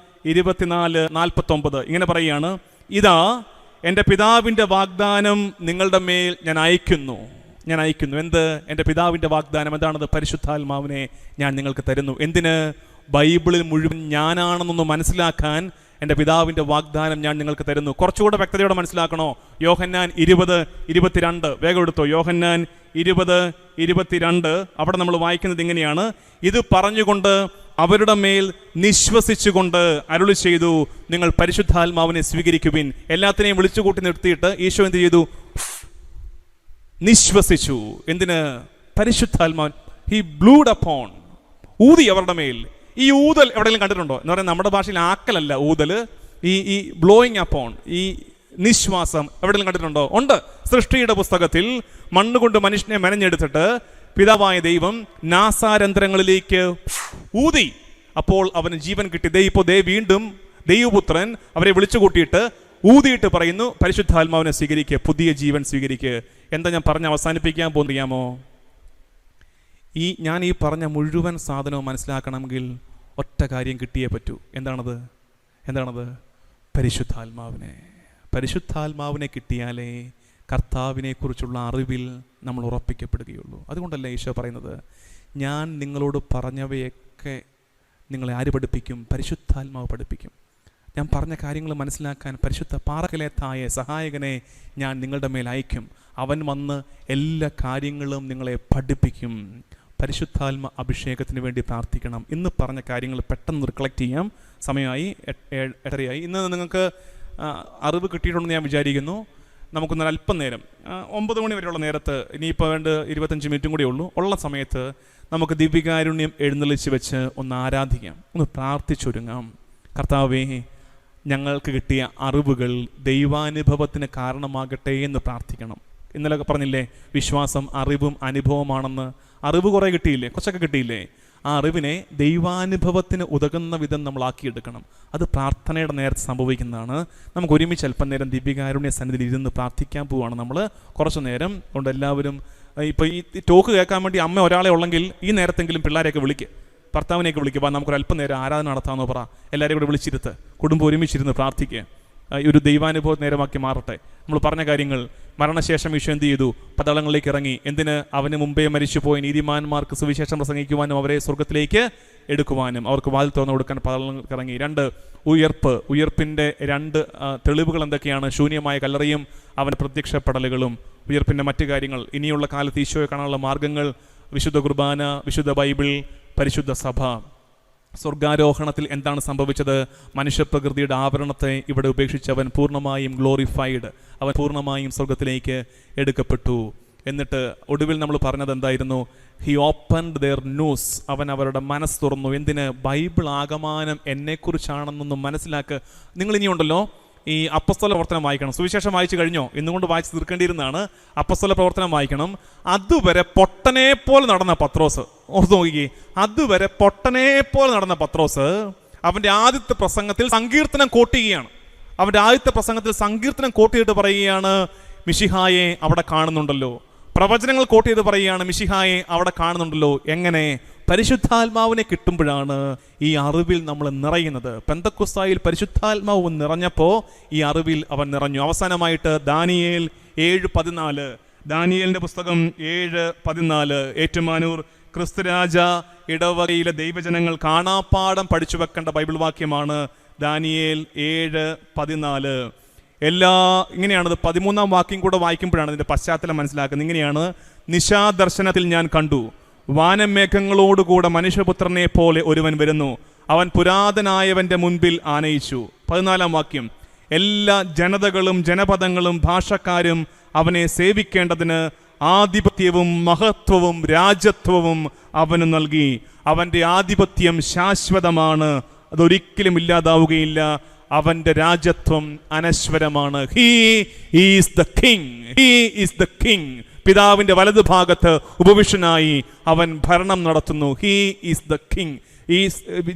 24:49 ഇങ്ങനെ പറയുകയാണ്: ഇതാ എൻ്റെ പിതാവിൻ്റെ വാഗ്ദാനം നിങ്ങളുടെ മേൽ ഞാൻ അയക്കുന്നു. എന്ത്? എൻ്റെ പിതാവിൻ്റെ വാഗ്ദാനം എന്താണത്? പരിശുദ്ധാത്മാവിനെ ഞാൻ നിങ്ങൾക്ക് തരുന്നു. എന്തിന്? ബൈബിളിൽ മുഴുവൻ ഞാനാണെന്നൊന്ന് മനസ്സിലാക്കാൻ എൻ്റെ പിതാവിൻ്റെ വാഗ്ദാനം ഞാൻ നിങ്ങൾക്ക് തരുന്നു. കുറച്ചുകൂടെ വ്യക്തതയോടെ മനസ്സിലാക്കണോ? യോഹന്നാൻ 20:22 വേഗം എടുത്തോ. യോഹന്നാൻ 20:22 അവിടെ നമ്മൾ വായിക്കുന്നത് ഇങ്ങനെയാണ്: ഇത് പറഞ്ഞുകൊണ്ട് അവരുടെ മേൽ നിശ്വസിച്ചുകൊണ്ട് അരുളി ചെയ്തു, നിങ്ങൾ പരിശുദ്ധാത്മാവിനെ സ്വീകരിക്കുവിൻ. എല്ലാത്തിനെയും വിളിച്ചുകൂട്ടി നിർത്തിയിട്ട് ഈശോ എന്ത് ചെയ്തു? നിശ്വസിച്ചു. എന്തിന്? പരിശുദ്ധാത്മാവൻ. ഹി ബ്ലൂഡ് അപ്പോൺ, ഊതി അവരുടെ മേൽ. ഈ ഊതൽ എവിടെയെങ്കിലും കണ്ടിട്ടുണ്ടോ? എന്ന് പറയുന്നത് നമ്മുടെ ഭാഷയിൽ ആക്കലല്ല ഊതൽ. ഈ ബ്ലോയിങ് അപ്പോൺ, ഈ നിശ്വാസം എവിടെയെങ്കിലും കണ്ടിട്ടുണ്ടോ? ഉണ്ട്. സൃഷ്ടിയുടെ പുസ്തകത്തിൽ മണ്ണുകൊണ്ട് മനുഷ്യനെ മെനഞ്ഞെടുത്തിട്ട് പിതാവായ ദൈവം നാസാരന്ധ്രങ്ങളിലേക്ക് ഊതി, അപ്പോൾ അവന് ജീവൻ കിട്ടി. ഇപ്പോൾ വീണ്ടും ദൈവപുത്രൻ അവരെ വിളിച്ചു കൂട്ടിയിട്ട് ഊതിയിട്ട് പറയുന്നു, പരിശുദ്ധാത്മാവിനെ സ്വീകരിക്കുക, പുതിയ ജീവൻ സ്വീകരിക്കുക. എന്താ ഞാൻ പറഞ്ഞ് അവസാനിപ്പിക്കാൻ പോകുന്നറിയാമോ? ഞാൻ ഈ പറഞ്ഞ മുഴുവൻ സാധനവും മനസ്സിലാക്കണമെങ്കിൽ ഒറ്റ കാര്യം കിട്ടിയേ പറ്റൂ. എന്താണത്? പരിശുദ്ധാത്മാവിനെ കിട്ടിയാലേ കർത്താവിനെ കുറിച്ചുള്ള അറിവിൽ നമ്മൾ ഉറപ്പിക്കപ്പെടുകയുള്ളൂ. അതുകൊണ്ടല്ലേ ഈശോ പറയുന്നത്, ഞാൻ നിങ്ങളോട് പറഞ്ഞവയൊക്കെ നിങ്ങളെ ആര് പഠിപ്പിക്കും? പരിശുദ്ധാത്മാവ് പഠിപ്പിക്കും. ഞാൻ പറഞ്ഞ കാര്യങ്ങൾ മനസ്സിലാക്കാൻ പരിശുദ്ധ പാറകലേത്തായ സഹായകനെ ഞാൻ നിങ്ങളുടെ മേൽ അയക്കും. അവൻ വന്ന് എല്ലാ കാര്യങ്ങളും നിങ്ങളെ പഠിപ്പിക്കും. പരിശുദ്ധാത്മ അഭിഷേകത്തിന് വേണ്ടി പ്രാർത്ഥിക്കണം. ഇന്ന് പറഞ്ഞ കാര്യങ്ങൾ പെട്ടെന്ന് റിക്കളക്ട് ചെയ്യാം. സമയമായി 8:30. ഇന്ന് നിങ്ങൾക്ക് അറിവ് കിട്ടിയിട്ടുണ്ടെന്ന് ഞാൻ വിചാരിക്കുന്നു. നമുക്കൊന്നൊരു അല്പം നേരം 9 മണി വരെയുള്ള നേരത്ത്, ഇനിയിപ്പോൾ 25 മിനിറ്റും കൂടെ ഉള്ള സമയത്ത് നമുക്ക് ദിവ്യകാരുണ്യം എഴുന്നള്ളിച്ച് വെച്ച് ഒന്ന് ആരാധിക്കാം, ഒന്ന് പ്രാർത്ഥിച്ചൊരുങ്ങാം. കർത്താവേ, ഞങ്ങൾക്ക് കിട്ടിയ അറിവുകൾ ദൈവാനുഭവത്തിന് കാരണമാകട്ടെ എന്ന് പ്രാർത്ഥിക്കണം. ഇന്നലെ പറഞ്ഞില്ലേ, വിശ്വാസം അറിവും അനുഭവമാണെന്ന്. അറിവ് കുറേ കിട്ടിയില്ലേ, കുറച്ചൊക്കെ കിട്ടിയില്ലേ? ആ അറിവിനെ ദൈവാനുഭവത്തിന് ഉതകുന്ന വിധം നമ്മൾ ആക്കിയെടുക്കണം. അത് പ്രാർത്ഥനയുടെ നേരത്തെ സംഭവിക്കുന്നതാണ്. നമുക്ക് ഒരുമിച്ച് അല്പം നേരം ദിവ്യകാരുണ്യ സന്നിധിയിൽ ഇരുന്ന് പ്രാർത്ഥിക്കാൻ പോവുകയാണ് നമ്മൾ. കുറച്ചു നേരം കൊണ്ട് എല്ലാവരും ഇപ്പോൾ ഈ ടോക്ക് കേൾക്കാൻ വേണ്ടി അമ്മ ഒരാളെ ഉള്ളെങ്കിൽ ഈ നേരത്തെങ്കിലും പിള്ളേരെയൊക്കെ വിളിക്കുക, ഭർത്താവിനെയൊക്കെ വിളിക്കുക, നമുക്കൊരു അല്പം നേരം ആരാധന നടത്താമെന്നോ പറ. എല്ലാവരെയും കൂടെ വിളിച്ചിരുത്ത്, കുടുംബം ഒരുമിച്ചിരുന്ന് പ്രാർത്ഥിക്കുക. ഒരു ദൈവാനുഭവ നേരമാക്കി മാറട്ടെ. നമ്മൾ പറഞ്ഞ കാര്യങ്ങൾ, മരണശേഷം ഈശോ എന്ത് ചെയ്തു? പതളങ്ങളിലേക്ക് ഇറങ്ങി. എന്തിന്? അവന് മുമ്പേ മരിച്ചുപോയ നീതിമാന്മാർക്ക് സുവിശേഷം പ്രസംഗിക്കുവാനും അവരെ സ്വർഗത്തിലേക്ക് എടുക്കുവാനും അവർക്ക് വാതിൽ തുറന്നു കൊടുക്കാൻ പതളങ്ങൾക്ക് ഇറങ്ങി. 2, ഉയർപ്പ്. ഉയർപ്പിൻ്റെ 2 തെളിവുകൾ എന്തൊക്കെയാണ്? ശൂന്യമായ കല്ലറയും അവൻ്റെ പ്രത്യക്ഷപ്പെടലുകളും. ഉയർപ്പിൻ്റെ മറ്റു കാര്യങ്ങൾ, ഇനിയുള്ള കാലത്ത് ഈശോയെ കാണാനുള്ള മാർഗങ്ങൾ, വിശുദ്ധ കുർബാന, വിശുദ്ധ ബൈബിൾ, പരിശുദ്ധ സഭ. സ്വർഗാരോഹണത്തിൽ എന്താണ് സംഭവിച്ചത്? മനുഷ്യപ്രകൃതിയുടെ ആവരണത്തെ ഇവിടെ ഉപേക്ഷിച്ച് അവൻ പൂർണ്ണമായും ഗ്ലോറിഫൈഡ്, അവൻ പൂർണ്ണമായും സ്വർഗത്തിലേക്ക് എടുക്കപ്പെട്ടു. എന്നിട്ട് ഒടുവിൽ നമ്മൾ പറഞ്ഞത് എന്തായിരുന്നു? ഹി ഓപ്പൺഡ് ദെയർ ന്യൂസ്, അവൻ അവരുടെ മനസ്സ് തുറന്നു. എന്തിന്? ബൈബിൾ ആകമാനം എന്നെക്കുറിച്ചാണെന്നൊന്നും മനസ്സിലാക്കുക. നിങ്ങൾ ഇനിയുണ്ടല്ലോ ഈ അപ്പസ്തല പ്രവർത്തനം വായിക്കണം. സുവിശേഷം വായിച്ചു കഴിഞ്ഞോ? ഇന്നുകൊണ്ട് വായിച്ച് തീർക്കേണ്ടിയിരുന്നതാണ്. അപ്പസ്തല പ്രവർത്തനം വായിക്കണം. അതുവരെ പൊട്ടനെ പോലെ നടന്ന പത്രോസ്, ഓർത്ത് നോക്കിക്കേ, അതുവരെ പൊട്ടനെ പോലെ നടന്ന പത്രോസ് അവൻ്റെ ആദ്യത്തെ പ്രസംഗത്തിൽ സങ്കീർത്തനം കോട്ട് ചെയ്യുകയാണ്. അവൻ്റെ ആദ്യത്തെ പ്രസംഗത്തിൽ സങ്കീർത്തനം കോട്ട് ചെയ്തിട്ട് പറയുകയാണ്, മിശിഹായെ അവിടെ കാണുന്നുണ്ടല്ലോ. പ്രവചനങ്ങൾ കോട്ട് ചെയ്ത് പറയുകയാണ്, മിശിഹായെ അവിടെ കാണുന്നുണ്ടല്ലോ. എങ്ങനെ? പരിശുദ്ധാത്മാവിനെ കിട്ടുമ്പോഴാണ് ഈ അറിവിൽ നമ്മൾ നിറയുന്നത്. പെന്തക്കോസ്തായിൽ പരിശുദ്ധാത്മാവ് നിറഞ്ഞപ്പോൾ ഈ അറിവിൽ അവൻ നിറഞ്ഞു. അവസാനമായിട്ട് ദാനിയേൽ 7:14, ദാനിയേലിൻ്റെ പുസ്തകം 7:14, ഏറ്റുമാനൂർ ക്രിസ്തുരാജ ഇടവകയിലെ ദൈവജനങ്ങൾ കാണാപ്പാഠം പഠിച്ചു വെക്കേണ്ട ബൈബിൾ വാക്യമാണ് ദാനിയേൽ 7:14. ഇങ്ങനെയാണത്. 13-ാം വാക്യം കൂടെ വായിക്കുമ്പോഴാണ് ഇതിൻ്റെ പശ്ചാത്തലം മനസ്സിലാക്കുന്നത്. ഇങ്ങനെയാണ്: നിശാദർശനത്തിൽ ഞാൻ കണ്ടു, വാനമേഘങ്ങളോടുകൂടെ മനുഷ്യപുത്രനെ പോലെ ഒരുവൻ വരുന്നു, അവൻ പുരാതനായവന്റെ മുൻപിൽ ആനയിച്ചു. 14-ാം വാക്യം: എല്ലാ ജനതകളും ജനപദങ്ങളും ഭാഷക്കാരും അവനെ സേവിക്കേണ്ടതിന് ആധിപത്യവും മഹത്വവും രാജത്വവും അവന് നൽകി. അവൻ്റെ ആധിപത്യം ശാശ്വതമാണ്, അതൊരിക്കലും ഇല്ലാതാവുകയില്ല. അവൻ്റെ രാജത്വം അനശ്വരമാണ്. He is the king, he is the king. പിതാവിൻ്റെ വലതുഭാഗത്ത് ഉപവിഷ്ടനായി അവൻ ഭരണം നടത്തുന്നു. He is the king. ഈ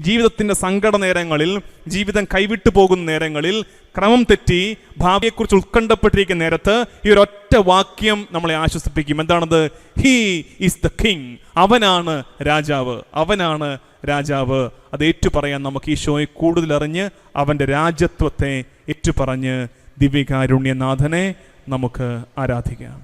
ജീവിതത്തിൻ്റെ സങ്കട നേരങ്ങളിൽ, ജീവിതം കൈവിട്ടു പോകുന്ന നേരങ്ങളിൽ, ക്രമം തെറ്റി ഭാവിയെക്കുറിച്ച് ഉത്കണ്ഠപ്പെട്ടിരിക്കുന്ന നേരത്ത് ഈ ഒരൊറ്റ വാക്യം നമ്മളെ ആശ്വസിപ്പിക്കും. എന്താണത്? He is the king. അവനാണ് രാജാവ്, അവനാണ് രാജാവ്. അത് ഏറ്റുപറയാൻ നമുക്ക് ഈശോയെ കൂടുതൽ അറിഞ്ഞ് അവൻ്റെ രാജത്വത്തെ ഏറ്റുപറഞ്ഞ് ദിവ്യകാരുണ്യനാഥനെ നമുക്ക് ആരാധിക്കാം.